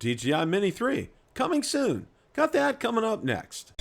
DJI Mini 3, coming soon. Got that coming up next.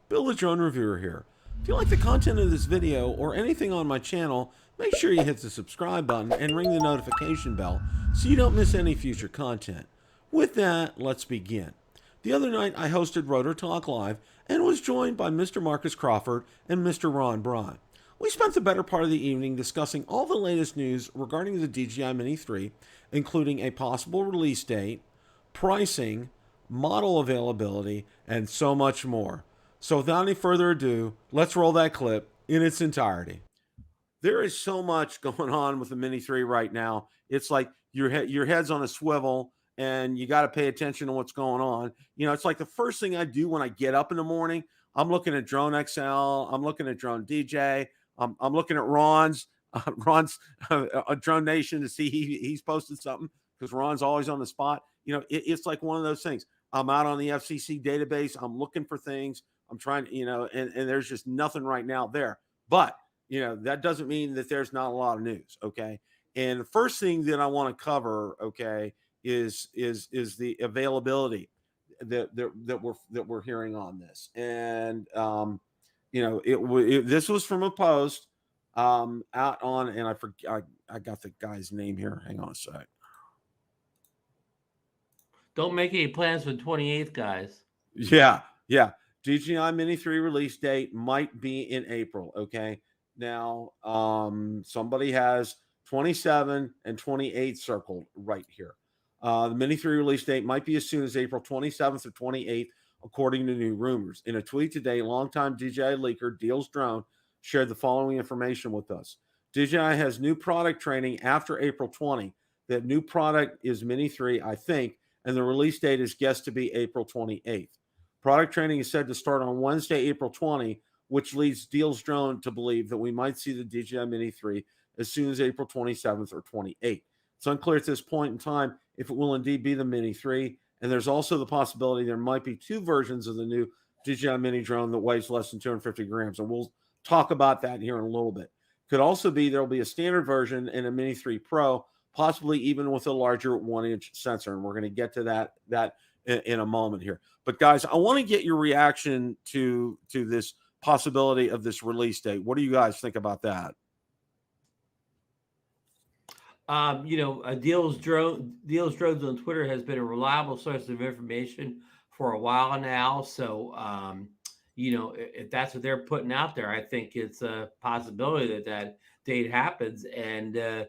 Bill the Drone Reviewer here. If you like the content of this video or anything on my channel, make sure you hit the subscribe button and ring the notification bell so you don't miss any future content. With that, let's begin. The other night I hosted Rotor Talk Live and was joined by Mr. Marcus Crawford and Mr. Ron Brown. We spent the better part of the evening discussing all the latest news regarding the DJI Mini 3, including a possible release date, pricing, model availability, and so much more. So without any further ado, let's roll that clip in its entirety. There is so much going on with the Mini 3 right now. It's like your head's on a swivel and you got to pay attention to what's going on. You know, it's like the first thing I do when I get up in the morning, I'm looking at Drone XL, I'm looking at Drone DJ, I'm looking at Ron's Drone Nation to see he's posted something because Ron's always on the spot. You know, it's like one of those things. I'm out on the FCC database. I'm looking for things. I'm trying to, you know, and there's just nothing right now there. But, you know, that doesn't mean that there's not a lot of news. Okay. And the first thing that I want to cover, okay, is the availability that we're hearing on this. And, you know, this was from a post out on, and I got the guy's name here. Hang on a sec. Don't make any plans for the 28th, guys. Yeah. DJI Mini 3 release date might be in April. Okay. Now, somebody has 27 and 28 circled right here. The Mini 3 release date might be as soon as April 27th or 28th, according to new rumors. In a tweet today, longtime DJI leaker Deals Drone shared the following information with us. DJI has new product training after April 20. That new product is Mini 3, I think, and the release date is guessed to be April 28th. Product training is said to start on Wednesday, April 20, which leads Deals Drone to believe that we might see the DJI Mini 3 as soon as April 27th or 28th. It's unclear at this point in time if it will indeed be the Mini 3, and there's also the possibility there might be two versions of the new DJI Mini drone that weighs less than 250 grams, and we'll talk about that here in a little bit. Could also be there will be a standard version and a Mini 3 Pro, possibly even with a larger 1-inch sensor, and we're going to get to that in a moment here. But guys, I want to get your reaction to this possibility of this release date. What do you guys think about that? You know, Deals Drones on Twitter has been a reliable source of information for a while now. So, you know, if that's what they're putting out there, I think it's a possibility that date happens. And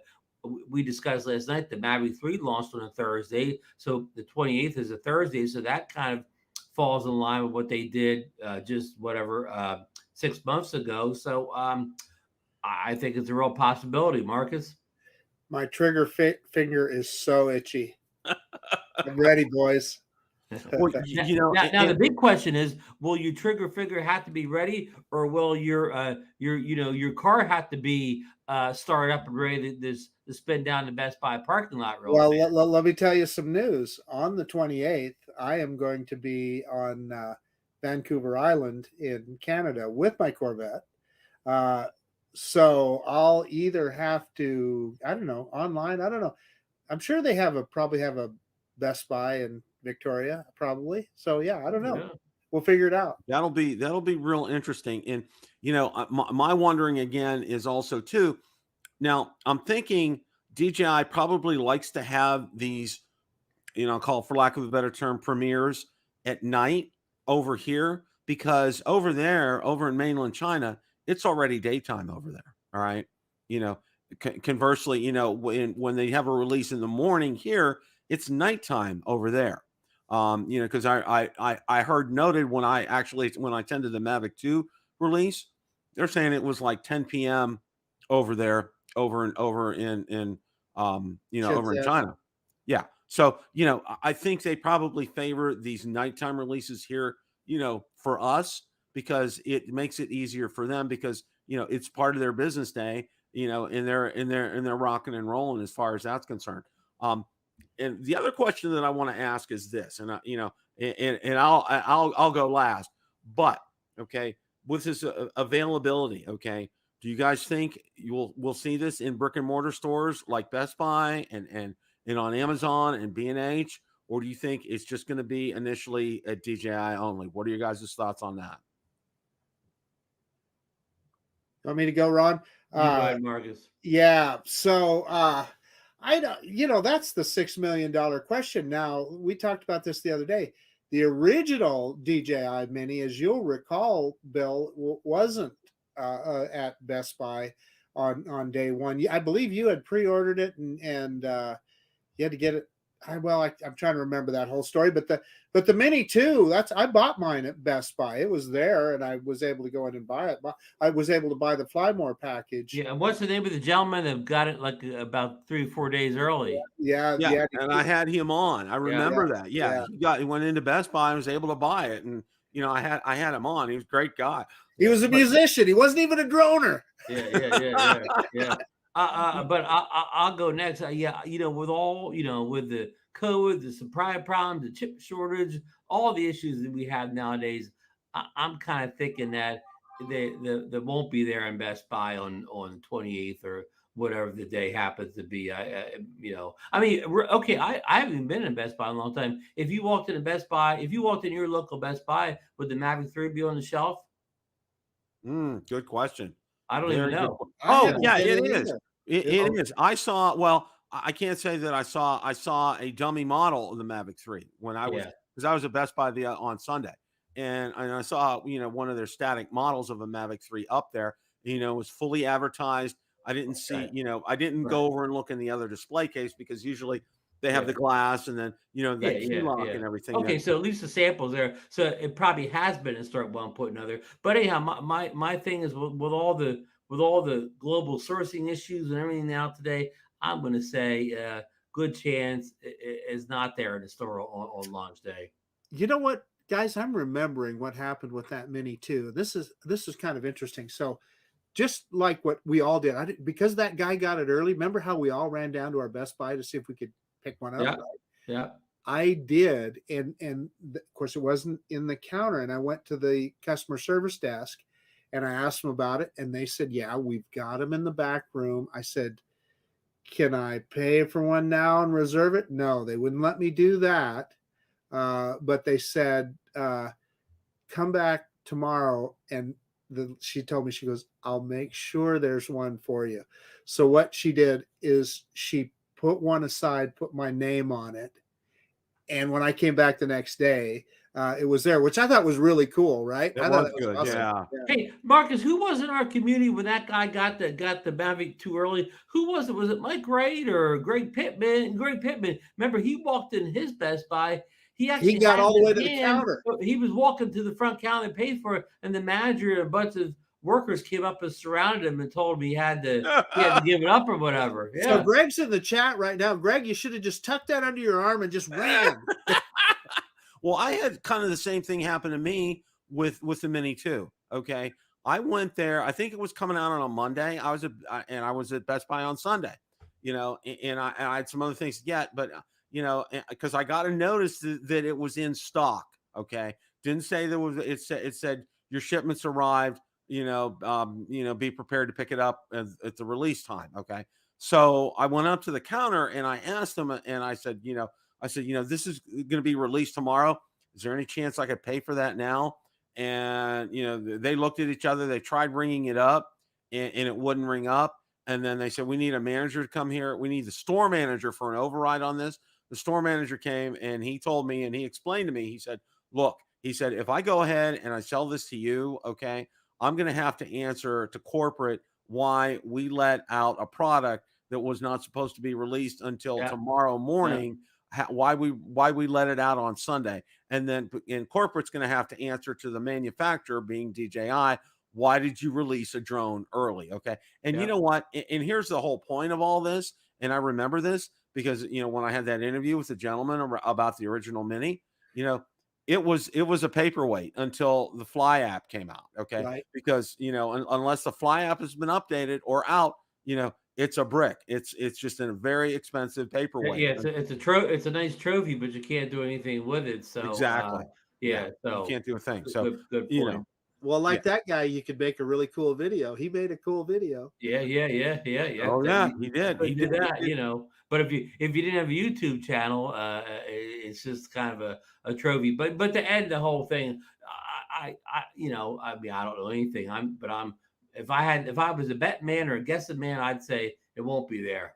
we discussed last night the Mavic 3 launched on a Thursday, so the 28th is a Thursday, so that kind of falls in line with what they did just 6 months ago. So I think it's a real possibility. Marcus? My trigger finger is so itchy. I'm ready, boys. Well, you know, now the big question is: will your trigger finger have to be ready, or will your car have to be started up and ready to spin down the Best Buy parking lot? Well, let me tell you some news. On the 28th, I am going to be on Vancouver Island in Canada with my Corvette. So I'll either have to, I don't know, online. I don't know. I'm sure they probably have a Best Buy in Victoria, probably. So yeah, I don't know. Yeah. We'll figure it out. That'll be real interesting. And you know, my wondering again is also too. Now I'm thinking DJI probably likes to have these, you know, call for lack of a better term, premieres at night over here, because over there, over in mainland China, it's already daytime over there. All right. You know, conversely, you know, when they have a release in the morning here, it's nighttime over there. You know, because I heard noted when I attended the Mavic 2 release, they're saying it was like 10 p.m. over there, over in China. Yeah. So, you know, I think they probably favor these nighttime releases here, you know, for us, because it makes it easier for them, because, you know, it's part of their business day, you know, and they're rocking and rolling as far as that's concerned. And the other question that I want to ask is this, and I'll go last, but okay, with this availability, okay, Do you guys think we'll see this in brick and mortar stores like Best Buy and on Amazon and B&H, or do you think it's just going to be initially at DJI only? What are your guys' thoughts on that? Want me to go, Ron? You go ahead, Marcus. Yeah. So I don't, that's the $6 million question. Now, we talked about this the other day. The original DJI Mini, as you'll recall, Bill, wasn't at Best Buy on day one. I believe you had pre-ordered it and you had to get it. I'm trying to remember that whole story, but the Mini 2, I bought mine at Best Buy. It was there, and I was able to go in and buy it. I was able to buy the Flymore package. Yeah, and what's the name of the gentleman that got it like about 3 or 4 days early? Yeah. And I had him on. I remember that. Yeah, he went into Best Buy and was able to buy it, and I had him on. He was a great guy. He was a musician. He wasn't even a droner. Yeah. But I'll go next. With all, with the COVID, the supply problems, the chip shortage, all the issues that we have nowadays, I'm kind of thinking that they won't be there in Best Buy on 28th or whatever the day happens to be. I haven't been in Best Buy in a long time. If you walked into Best Buy, if you walked in your local Best Buy, would the Mavic 3 be on the shelf? Good question. I don't even know. Oh, yeah, it is. It is. I saw. Well, I can't say that I saw a dummy model of the Mavic 3 when I was, because I was at Best Buy on Sunday, and I saw one of their static models of a Mavic 3 up there. It was fully advertised. I didn't see. I didn't go over and look in the other display case because usually they have the glass and then that key lock and everything. Okay, so at least the sample's there. So it probably has been installed one point another. But anyhow, my thing is with all the global sourcing issues and everything now today, I'm going to say good chance is not there in the store on launch day. You know what, guys? I'm remembering what happened with that Mini 2. This is kind of interesting. So just like what we all did, because that guy got it early. Remember how we all ran down to our Best Buy to see if we could pick one up? Yeah. I did. And of course it wasn't in the counter. And I went to the customer service desk and I asked them about it. And they said, yeah, we've got them in the back room. I said, can I pay for one now and reserve it? No, they wouldn't let me do that. But they said, come back tomorrow. And she told me, she goes, I'll make sure there's one for you. So what she did is she put one aside, put my name on it. And when I came back the next day, it was there, which I thought was really cool, right? I thought it was good. Awesome. Yeah. Hey, Marcus, who was in our community when that guy got the Mavic too early? Who was it? Was it Mike Wright or Greg Pittman? Greg Pittman. Remember, he walked in his Best Buy. He got all the way to the counter. He was walking to the front counter and paid for it, and the manager and a bunch of workers came up and surrounded him and told him he had to give it up or whatever. Yeah. So Greg's in the chat right now. Greg, you should have just tucked that under your arm and just ran. Well, I had kind of the same thing happen to me with the Mini 2. Okay, I went there. I think it was coming out on a Monday. I was at Best Buy on Sunday. And I had some other things to get, but because I got a notice that it was in stock. Okay, didn't say there was. It said your shipments arrived. Be prepared to pick it up at the release time. Okay, so I went up to the counter and I asked them, and I said, this is going to be released tomorrow. Is there any chance I could pay for that now? And, they looked at each other. They tried ringing it up and it wouldn't ring up. And then they said, we need a manager to come here. We need the store manager for an override on this. The store manager came and he told me, and he explained to me, he said, look, if I go ahead and I sell this to you, okay, I'm going to have to answer to corporate why we let out a product that was not supposed to be released until tomorrow morning. Why we let it out on Sunday, and then corporate's going to have to answer to the manufacturer, being DJI, why did you release a drone early? Okay, and you know what? And here's the whole point of all this. And I remember this because when I had that interview with the gentleman about the original Mini, it was a paperweight until the Fly app came out. Okay, right. Because unless the Fly app has been updated or out, it's a brick. It's just a very expensive paperweight. Yeah, it's a nice trophy, but you can't do anything with it. So exactly. So you can't do a thing. So good point. Well, like that guy, you could make a really cool video. He made a cool video. Yeah. Oh yeah, he did. He Could do did. He that, did. But if you didn't have a YouTube channel, it's just kind of a trophy. But to end the whole thing, I mean, I don't know anything. If I was a bet man or a guessing man, I'd say it won't be there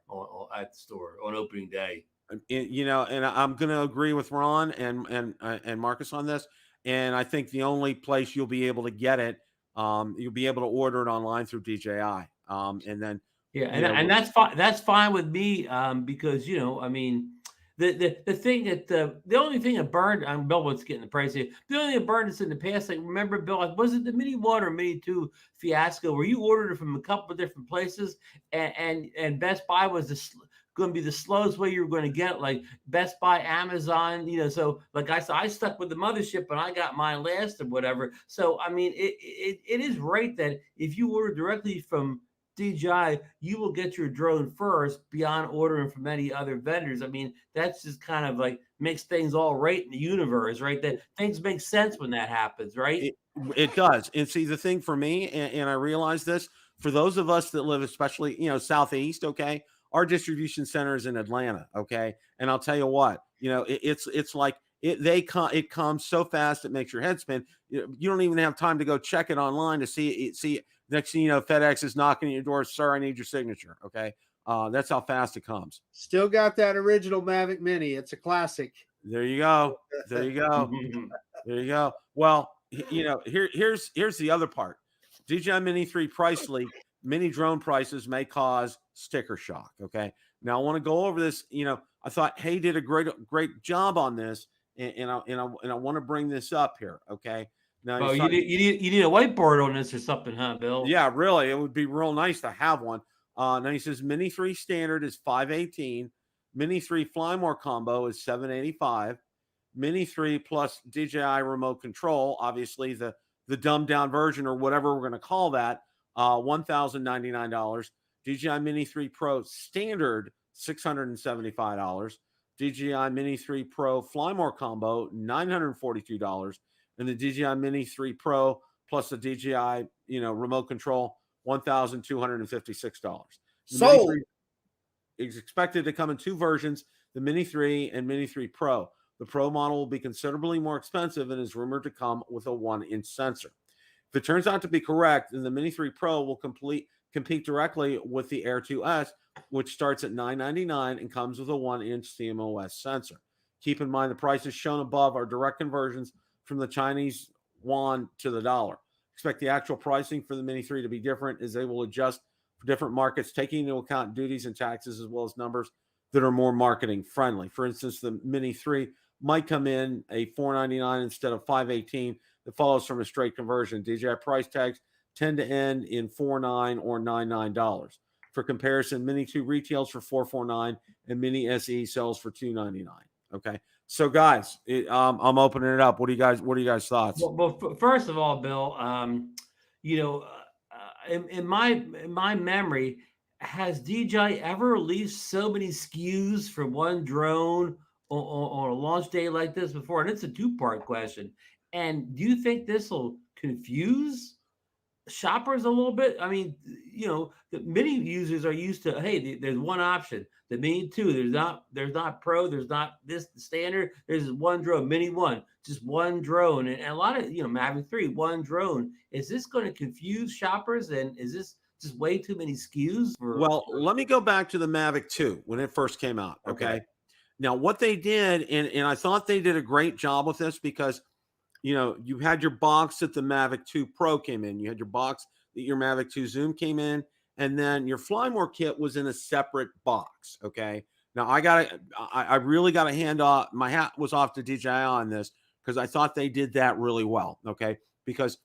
at the store on opening day. And I'm going to agree with Ron and Marcus on this. And I think the only place you'll be able to get it, you'll be able to order it online through DJI. And then, Yeah, and that's fine. That's fine with me, because I mean, the thing that the only thing that burned, Bill was getting the price here. The only thing that burned us in the past, like remember, Bill, like, was it the Mini 1 or Mini 2 fiasco where you ordered it from a couple of different places, and Best Buy was going to be the slowest way you were going to get it, like Best Buy, Amazon, so like I said, I stuck with the mothership and I got mine last or whatever. So I mean, it is right that if you order directly from DJI, you will get your drone first beyond ordering from any other vendors. I mean, that's just kind of like makes things all right in the universe, right? That things make sense when that happens, right? it does. And see, the thing for me, and I realize this, for those of us that live, especially, Southeast, okay, our distribution center is in Atlanta, okay? And I'll tell you what, it's like it comes so fast, it makes your head spin. You don't even have time to go check it online to see it. Next thing you know, FedEx is knocking at your door. Sir, I need your signature. Okay. That's how fast it comes. Still got that original Mavic Mini. It's a classic. There you go. There you go. There you go. Well, here's the other part. DJI Mini 3 price leak. Mini drone prices may cause sticker shock. Okay. Now I want to go over this. I thought Hey did a great job on this, and I want to bring this up here. Okay. Now you need a whiteboard on this or something, huh, Bill? Yeah, really. It would be real nice to have one. Now he says Mini 3 standard is $518. Mini 3 Fly More combo is $785. Mini 3 plus DJI remote control, obviously the dumbed down version or whatever we're going to call that, $1,099. DJI Mini 3 Pro standard, $675. DJI Mini 3 Pro Fly More combo, $942. And the DJI Mini 3 Pro plus the DJI, remote control, $1,256. Sold. Is expected to come in two versions, the Mini 3 and Mini 3 Pro. The Pro model will be considerably more expensive and is rumored to come with a 1-inch sensor. If it turns out to be correct, then the Mini 3 Pro will compete directly with the Air 2S, which starts at $999 and comes with a 1-inch CMOS sensor. Keep in mind the prices shown above are direct conversions from the Chinese yuan to the dollar. Expect the actual pricing for the Mini 3 to be different as they will adjust for different markets, taking into account duties and taxes as well as numbers that are more marketing friendly. For instance, the Mini 3 might come in a $499 instead of $518. That follows from a straight conversion. DJI price tags tend to end in $49 or $99. For comparison, Mini 2 retails for $449 and Mini SE sells for $299. Okay. So, guys, I'm opening it up. What do you guys thoughts? Well, first of all, Bill, in my memory, has DJI ever released so many SKUs for one drone on a launch day like this before? And it's a two-part question. And do you think this will confuse shoppers a little bit? I mean, the Mini users are used to, hey, there's one option. The Mini 2, there's not Pro, there's not this standard. There's one drone, Mini 1, just one drone, and a lot of Mavic 3, one drone. Is this going to confuse shoppers? And is this just way too many SKUs? Let me go back to the Mavic 2 when it first came out. Okay. Now, what they did, and I thought they did a great job with this because you had your box that the Mavic 2 Pro came in. You had your box that your Mavic 2 Zoom came in. And then your Flymore kit was in a separate box. Okay. Now I really got to hand off. My hat was off to DJI on this because I thought they did that really well. Okay. Because,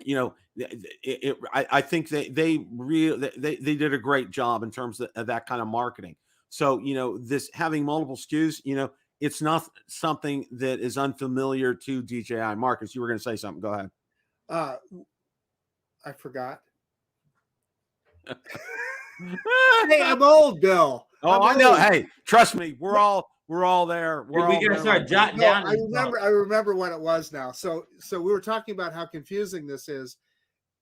I think they did a great job in terms of that kind of marketing. So, this having multiple SKUs, it's not something that is unfamiliar to DJI. Marcus, you were going to say something. Go ahead. I forgot. Hey, I'm old, Bill. I know. Hey, trust me, we're all We're all there. We're We all gotta there. start my jotting No, down. I remember what it was now. So we were talking about how confusing this is,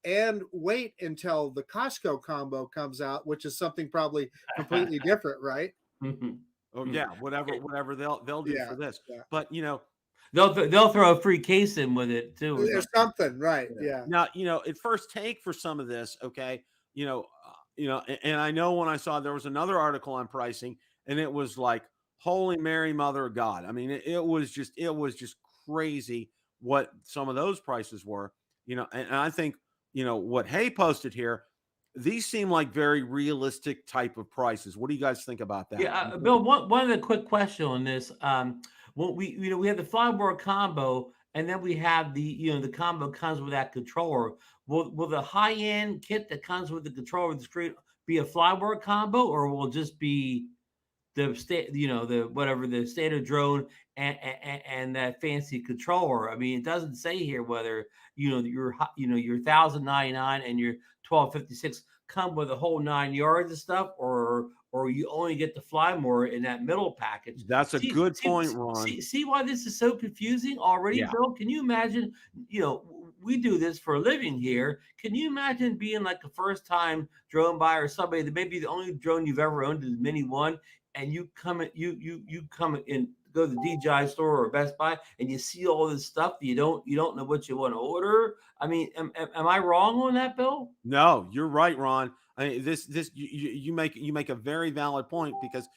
and wait until the Costco combo comes out, which is something probably completely different, right? Mhm. Oh Mm. yeah, whatever they'll do Yeah, for this. yeah. But They'll throw a free case in with it too, or There's something. something, right? Yeah. Yeah. now, at first take for some of this, okay, and I know when I saw there was another article on pricing, and it was like, Holy Mary, Mother of God. I mean, it was just crazy what some of those prices were, and I think, what Hay posted here, these seem like very realistic type of prices. What do you guys think about that? Yeah, Bill. One of the quick question on this. When we have the flyboard combo, and then we have the combo comes with that controller. Will the high end kit that comes with the controller with the screen be a flyboard combo, or will it just be the state, the whatever the standard drone and that fancy controller? I mean, it doesn't say here whether your 1099 and your 1256 come with a whole 9 yards of stuff, or you only get to fly more in that middle package. That's a See, good see, point, Ron. see why this is so confusing already, Yeah. Bill? Can you imagine? We do this for a living here. Can you imagine being like a first time drone buyer, or somebody that maybe the only drone you've ever owned is Mini One, and you come in, you come in, go to the DJI store or Best Buy, and you see all this stuff that you don't know what you want to order. I mean, am I wrong on that, Bill? No, you're right, Ron. I mean, this you make a very valid point, because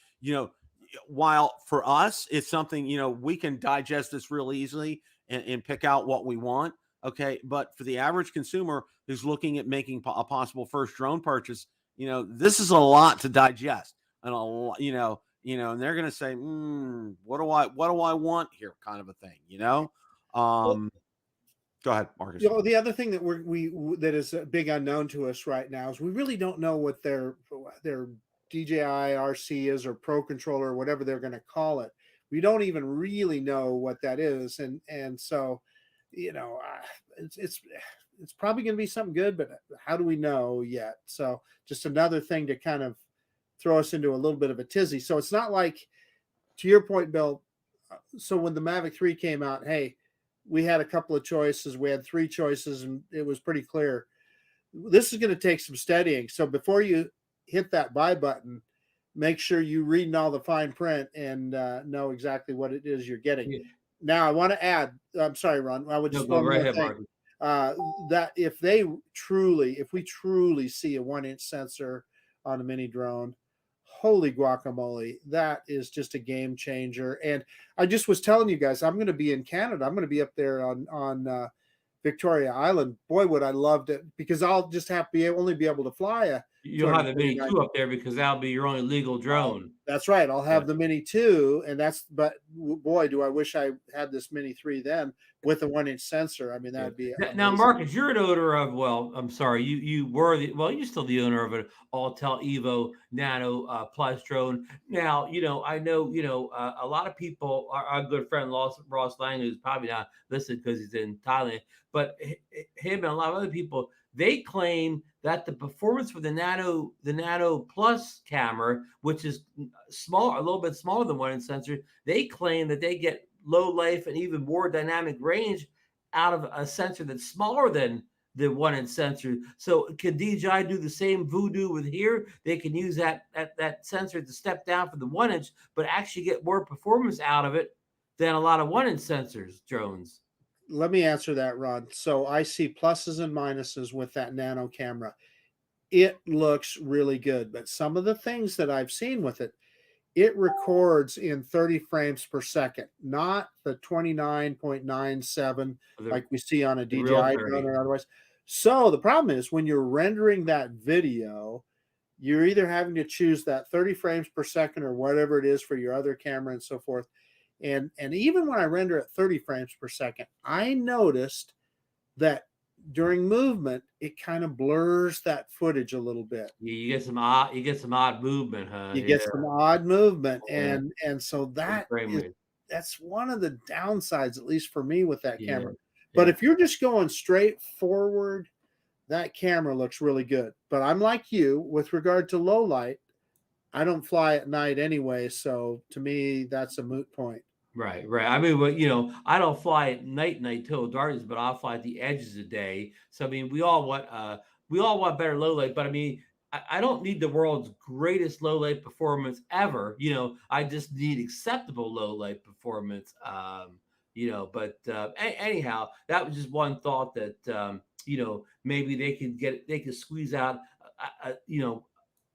while for us it's something, we can digest this real easily and pick out what we want. Okay, but for the average consumer who's looking at making a possible first drone purchase, this is a lot to digest, and a lot, and they're going to say, what do I want here, kind of a thing. Well, Um, Go ahead, Marcus. the other thing that that is a big unknown to us right now is we really don't know what their DJI RC is, or Pro Controller, or whatever they're going to call it. We don't even really know what that is, and so it's probably going to be something good, but how do we know yet? So just another thing to kind of throw us into a little bit of a tizzy. So it's not like, to your point, Bill. So when the Mavic 3 came out, hey, we had a couple of choices. We had 3 choices, and it was pretty clear. This is going to take some studying. So before you hit that buy button, make sure you read all the fine print and know exactly what it is you're getting. Yeah. Now, I want to add, I'm sorry, Ron, I would No, just go one right more ahead, thing. Mark. That if we truly see a 1-inch sensor on a mini drone, holy guacamole, that is just a game changer. And I just was telling you guys, I'm going to be in Canada. I'm going to be up there on Victoria Island. Boy, would I love it, because I'll just have to only be able to fly a You'll have the Mini 239. 2 up there because that'll be your only legal drone. That's right. I'll have Yeah. the Mini 2, but boy, do I wish I had this Mini 3 then with a 1-inch sensor. I mean, that'd be Now, amazing. Marcus, you're an owner of, well, I'm sorry, you were you're still the owner of an Autel Evo Nano Plus drone. Now, I know, a lot of people, our good friend Ross Lang, who's probably not listening because he's in Thailand, but him and a lot of other people, they claim that the performance for the Nano Plus camera, which is small, a little bit smaller than 1-inch sensor, they claim that they get low life and even more dynamic range out of a sensor that's smaller than the 1-inch sensor. So can DJI do the same voodoo with here? They can use that sensor to step down for the 1-inch, but actually get more performance out of it than a lot of 1-inch sensors drones. Let me answer that, Ron. So I see pluses and minuses with that nano camera. It looks really good, but some of the things that I've seen with it, it records in 30 frames per second, not the 29.97 like we see on a DJI drone or otherwise. So the problem is, when you're rendering that video, you're either having to choose that 30 frames per second or whatever it is for your other camera and so forth. And even when I render at 30 frames per second, I noticed that during movement, it kind of blurs that footage a little bit. Yeah, you get some odd movement, huh? You get some odd movement, Yeah. and so that's one of the downsides, at least for me, with that camera. But if you're just going straight forward, that camera looks really good. But I'm like you with regard to low light. I don't fly at night anyway, so to me that's a moot point. Right, right. I mean, but I don't fly at night till darkness, but I'll fly at the edges of day. So I mean, we all want better low light, but I mean, I don't need the world's greatest low light performance ever. I just need acceptable low light performance. But anyhow, that was just one thought that maybe they could squeeze out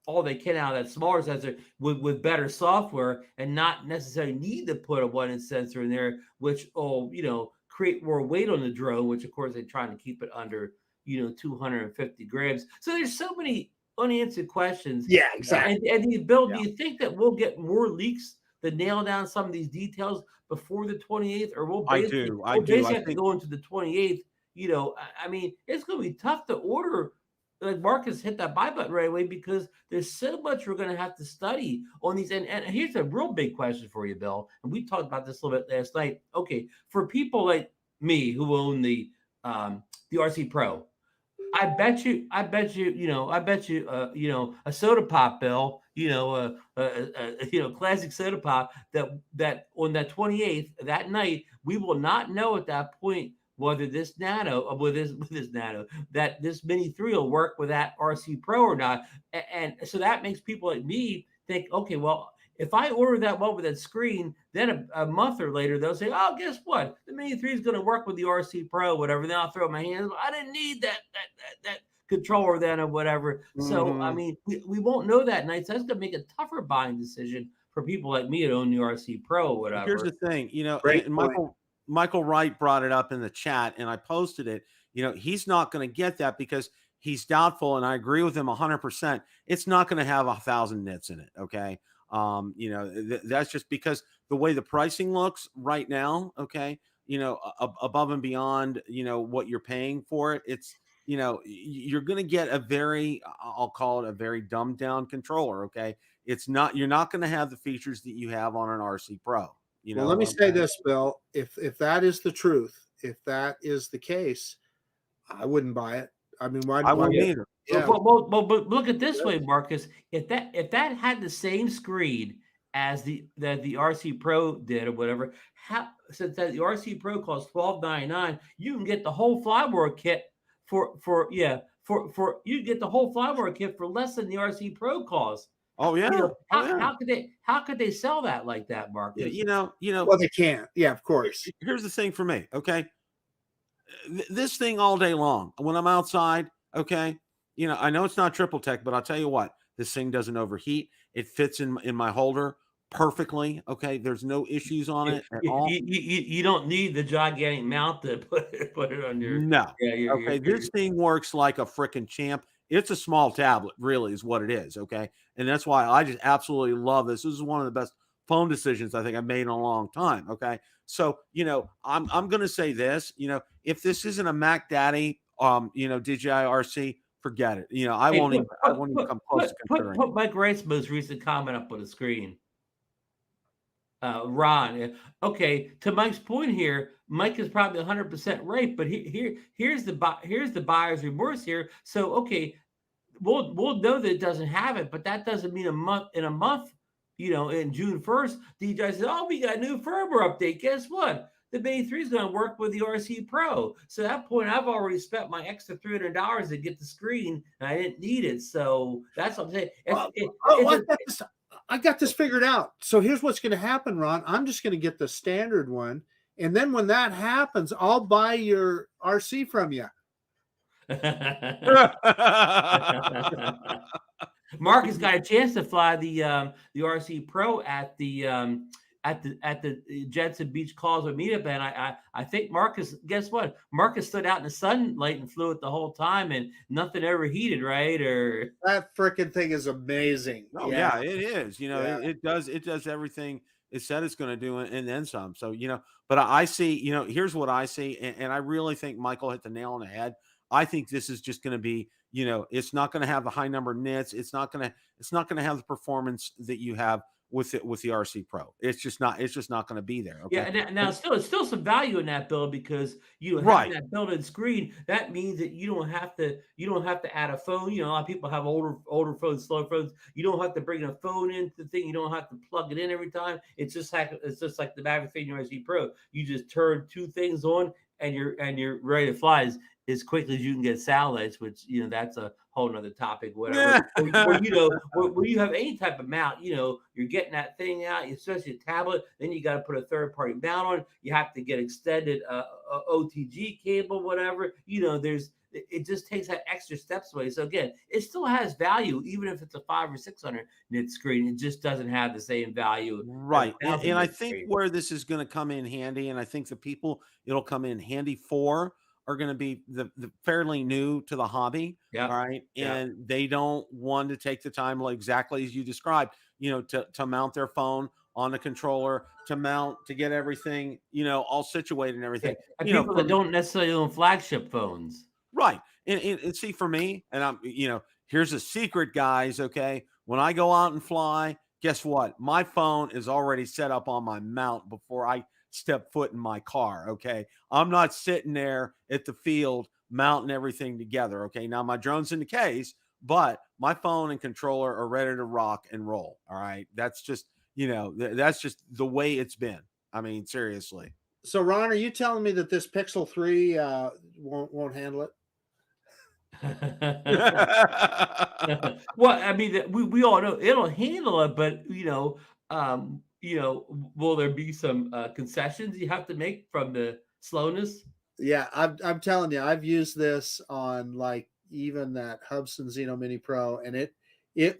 all they can out of that smaller sensor with better software and not necessarily need to put a 1-inch sensor in there, which will, create more weight on the drone, which of course they're trying to keep it under, 250 grams. So there's so many unanswered questions. Yeah, exactly. And Bill, do you think that we'll get more leaks to nail down some of these details before the 28th, or we'll I basically, do. we'll basically I have to think go into the 28th? I mean, it's going to be tough to order. Like Marcus hit that buy button right away because there's so much we're going to have to study on these. And here's a real big question for you, Bill. And we talked about this a little bit last night. Okay, for people like me who own the RC Pro, I bet you, a soda pop, Bill, classic soda pop that on that 28th, that night, we will not know at that point whether this nano, that this Mini 3 will work with that RC Pro or not. And so that makes people like me think, okay, well, if I order that one with that screen, then a month or later, they'll say, oh, guess what? The Mini 3 is going to work with the RC Pro, whatever. Then I'll throw my hands. I didn't need that controller then or whatever. So, I mean, we won't know that night. So that's going to make a tougher buying decision for people like me that own the RC Pro or whatever. here's the thing, Great and point. Michael Wright brought it up in the chat, and I posted it. He's not going to get that because he's doubtful, and I agree with him 100%. It's not going to have 1,000 nits in it. Okay. That's just because the way the pricing looks right now. Okay. Above and beyond, what you're paying for it. It's, you're going to get I'll call it a very dumbed down controller. Okay. You're not going to have the features that you have on an RC Pro. Well, let me say this, Bill. If that is the truth, if that is the case, I wouldn't buy it. I mean, why? I wouldn't either. Yeah. But look at this way, Marcus. If that had the same screen as the RC Pro did or whatever, since that the RC Pro costs $12.99, you can get the whole Firmware kit for you get the whole Firmware kit for less than the RC Pro costs. Oh yeah. How could they sell that like that, Marcus? Well, they can't. Yeah, of course. Here's the thing for me. Okay. This thing all day long when I'm outside. Okay. I know it's not triple tech, but I'll tell you what, this thing doesn't overheat. It fits in my holder perfectly. Okay. There's no issues on it at all. You don't need the gigantic mount to put it on your. No. Okay. This thing works like a freaking champ. It's a small tablet, really, is what it is. Okay. And that's why I just absolutely love this. This is one of the best phone decisions I think I've made in a long time. Okay. So, I'm going to say this, if this isn't a Mac Daddy, DJI RC, forget it. I won't even come close to considering. Put Mike Wright's most recent comment up on the screen. Ron, okay. To Mike's point here, Mike is probably 100% right, but here's the buyer's remorse here. So okay, we'll know that it doesn't have it, but that doesn't mean in a month, in June 1st, DJI says, oh, we got a new firmware update. Guess what? The Mini 3 is going to work with the RC Pro. So at that point, I've already spent my extra $300 to get the screen, and I didn't need it. So that's what I'm saying. I got this figured out. So here's what's going to happen, Ron. I'm just going to get the standard one. And then when that happens, I'll buy your RC from you. Marcus got a chance to fly the RC Pro at the Jetson Beach Causeway meetup, and I think Marcus, guess what? Marcus stood out in the sunlight and flew it the whole time, and nothing ever heated, right? Or that freaking thing is amazing. Oh yeah, it is. It does everything it said it's going to do, and then some. So but I see. Here's what I see, and I really think Michael hit the nail on the head. I think this is just going to be, it's not going to have the high number of nits. It's not going to have the performance that you have with the RC Pro. It's just not going to be there. Yeah, Okay. and now it's still some value in that build because having Right. that built-in screen, that means that you don't have to add a phone. A lot of people have older phones, slow phones. You don't have to bring a phone into the thing. You don't have to plug it in every time. It's just like the Mavic Fimi RC Pro. You just turn two things on and you're ready to fly as quickly as you can get satellites, which that's a whole nother topic, whatever. Yeah. Where you have any type of mount, you're getting that thing out, especially a tablet. Then you got to put a third party mount on. You have to get extended OTG cable, whatever. It just takes that extra steps away. So again, it still has value, even if it's a 500 or 600 nit screen. It just doesn't have the same value. Right. As a 1000 And I nit think screen. where this is going to come in handy, and I think the people it'll come in handy for are going to be the fairly new to the hobby. Yeah. All right. Yeah. And they don't want to take the time, like exactly as you described, to mount their phone on the controller, to get everything, all situated and Yeah. everything. And people that don't necessarily own flagship phones. Right. And see, for me, and here's a secret, guys. Okay. When I go out and fly, guess what? My phone is already set up on my mount before I step foot in my car. Okay. I'm not sitting there at the field mounting everything together. Okay. Now my drone's in the case, but my phone and controller are ready to rock and roll. All right. That's just, that's just the way it's been. I mean, seriously. So, Ron, are you telling me that this Pixel 3 won't handle it? Well, I mean, we all know it'll handle it, but will there be some concessions you have to make from the slowness? Yeah, I'm telling you, I've used this on like even that Hubsan Xeno Mini Pro, and it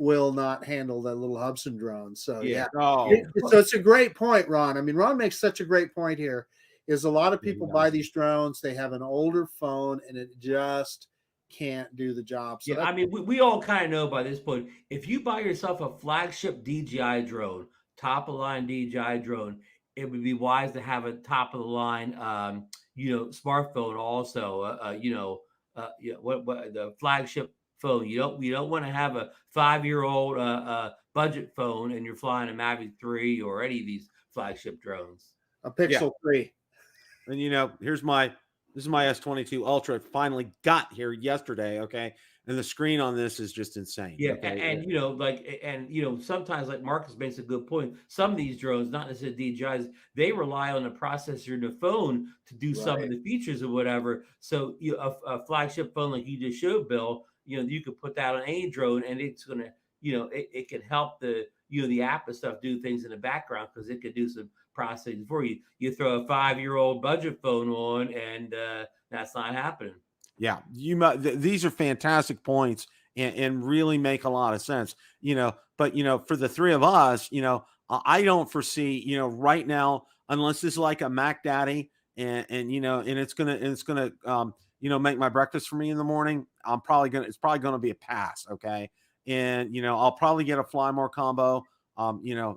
will not handle that little Hubsan drone. So yeah, Oh, so it's a great point, Ron. I mean, Ron makes such a great point here. Is a lot of people buy these drones, they have an older phone, and it just can't do the job. So Yeah, I mean, we all kind of know by this point, if you buy yourself a flagship DJI drone, top of the line DJI drone, it would be wise to have a top of the line, smartphone also. What the flagship phone. You don't want to have a 5-year-old budget phone and you're flying a Mavic 3 or any of these flagship drones. a Pixel 3. And this is my S22 Ultra. It finally got here yesterday. Okay. And the screen on this is just insane. Yeah, Okay? and sometimes like Marcus makes a good point. Some of these drones, not necessarily DJIs, they rely on the processor in the phone to do some of the features or whatever. So a flagship phone like you just showed, Bill, you could put that on any drone and it's gonna, it can help the app and stuff do things in the background because it could do some processing for you. You throw a 5-year-old budget phone on and that's not happening. Yeah, these are fantastic points and really make a lot of sense. But for the three of us, I don't foresee, right now, unless this is like a Mac Daddy and it's gonna make my breakfast for me in the morning. It's probably gonna be a pass. Okay, and I'll probably get a Fly More combo.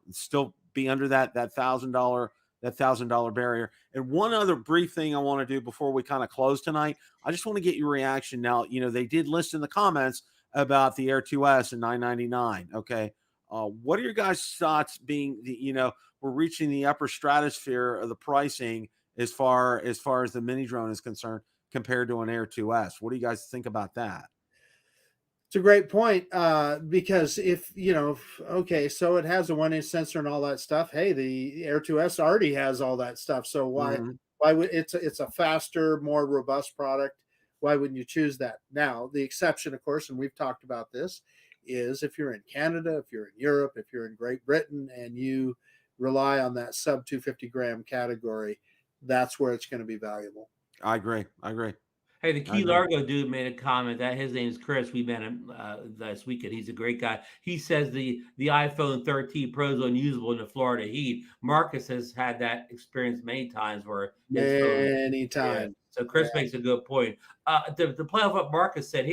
Still be under that $1,000 barrier. And one other brief thing I want to do before we kind of close tonight, I just want to get your reaction. Now, they did list in the comments about the Air 2S and $999. Okay. What are your guys' thoughts being we're reaching the upper stratosphere of the pricing as far as the mini drone is concerned compared to an Air 2S? What do you guys think about that? It's a great point because if okay, so it has a 1-inch sensor and all that stuff. Hey, the Air 2S already has all that stuff. So why would it's a faster, more robust product? Why wouldn't you choose that? Now, the exception, of course, and we've talked about this, is if you're in Canada, if you're in Europe, if you're in Great Britain, and you rely on that sub 250 gram category, that's where it's going to be valuable. I agree. Hey, the Key Largo dude made a comment that his name's Chris. We met him last weekend. He's a great guy. He says the iPhone 13 Pro is unusable in the Florida heat. Marcus has had that experience many times where times. Yeah. So Chris makes a good point. To play off what Marcus said,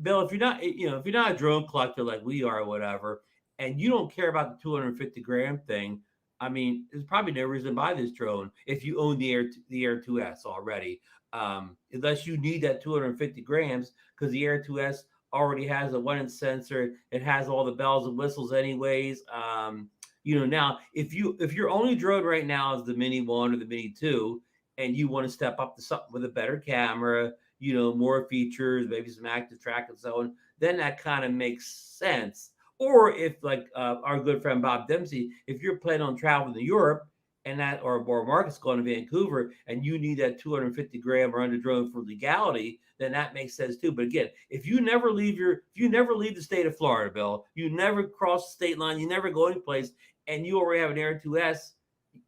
Bill, if you're not a drone collector like we are or whatever, and you don't care about the 250 gram thing, I mean, there's probably no reason to buy this drone if you own the Air 2S already. Unless you need that 250 grams, because the Air 2S already has a 1-inch sensor. It has all the bells and whistles anyways. Now if your only drone right now is the Mini 1 or the Mini 2, and you want to step up to something with a better camera, more features, maybe some active track and so on, then that kind of makes sense. Or if, like our good friend Bob Dempsey, if you're planning on traveling to Europe and that, or Marcus going to Vancouver, and you need that 250 gram or under drone for legality, then that makes sense too. But again, if you never leave the state of Florida, Bill, you never cross the state line, you never go anyplace, and you already have an Air 2S,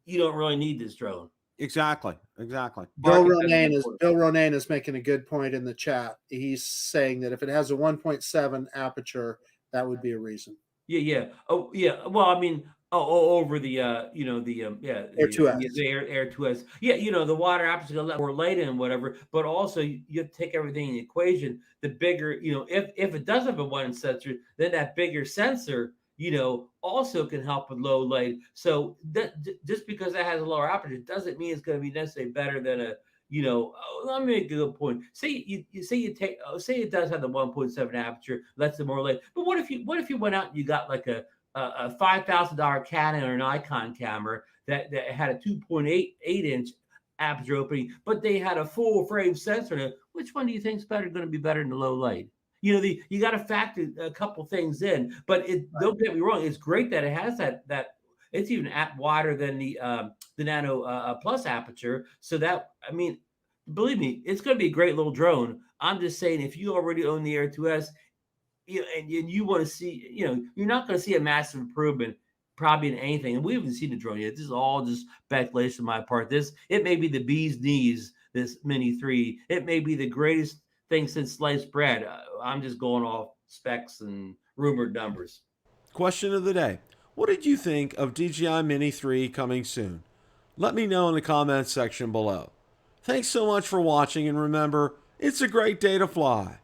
you don't really need this drone. Exactly. Bill Ronayne is making a good point in the chat. He's saying that if it has a 1.7 aperture, that would be a reason. Yeah. Oh, yeah. Well, I mean, over the Air 2S. The Air 2S. Yeah, the water aperture a lot more light and whatever. But also, you have to take everything in the equation. The bigger, if it does have a one sensor, then that bigger sensor, also can help with low light. So that just because it has a lower aperture doesn't mean it's going to be necessarily better than a. Let me make a good point. Say it does have the 1.7 aperture, lets it more light. But what if you went out and you got like a $5,000 Canon or Nikon camera that had a 2.8 inch aperture opening, but they had a full frame sensor in it? Which one do you think is going to be better in the low light? You got to factor a couple things in, but don't get me wrong. It's great that it has that it's even wider than the Nano Plus aperture. So that, I mean, believe me, it's going to be a great little drone. I'm just saying, if you already own the Air 2S, and you want to see, you're not going to see a massive improvement probably in anything. And we haven't seen the drone yet. This is all just speculation on my part. It may be the bee's knees, this Mini 3. It may be the greatest thing since sliced bread. I'm just going off specs and rumored numbers. Question of the day. What did you think of DJI Mini 3 coming soon? Let me know in the comments section below. Thanks so much for watching, and remember, it's a great day to fly.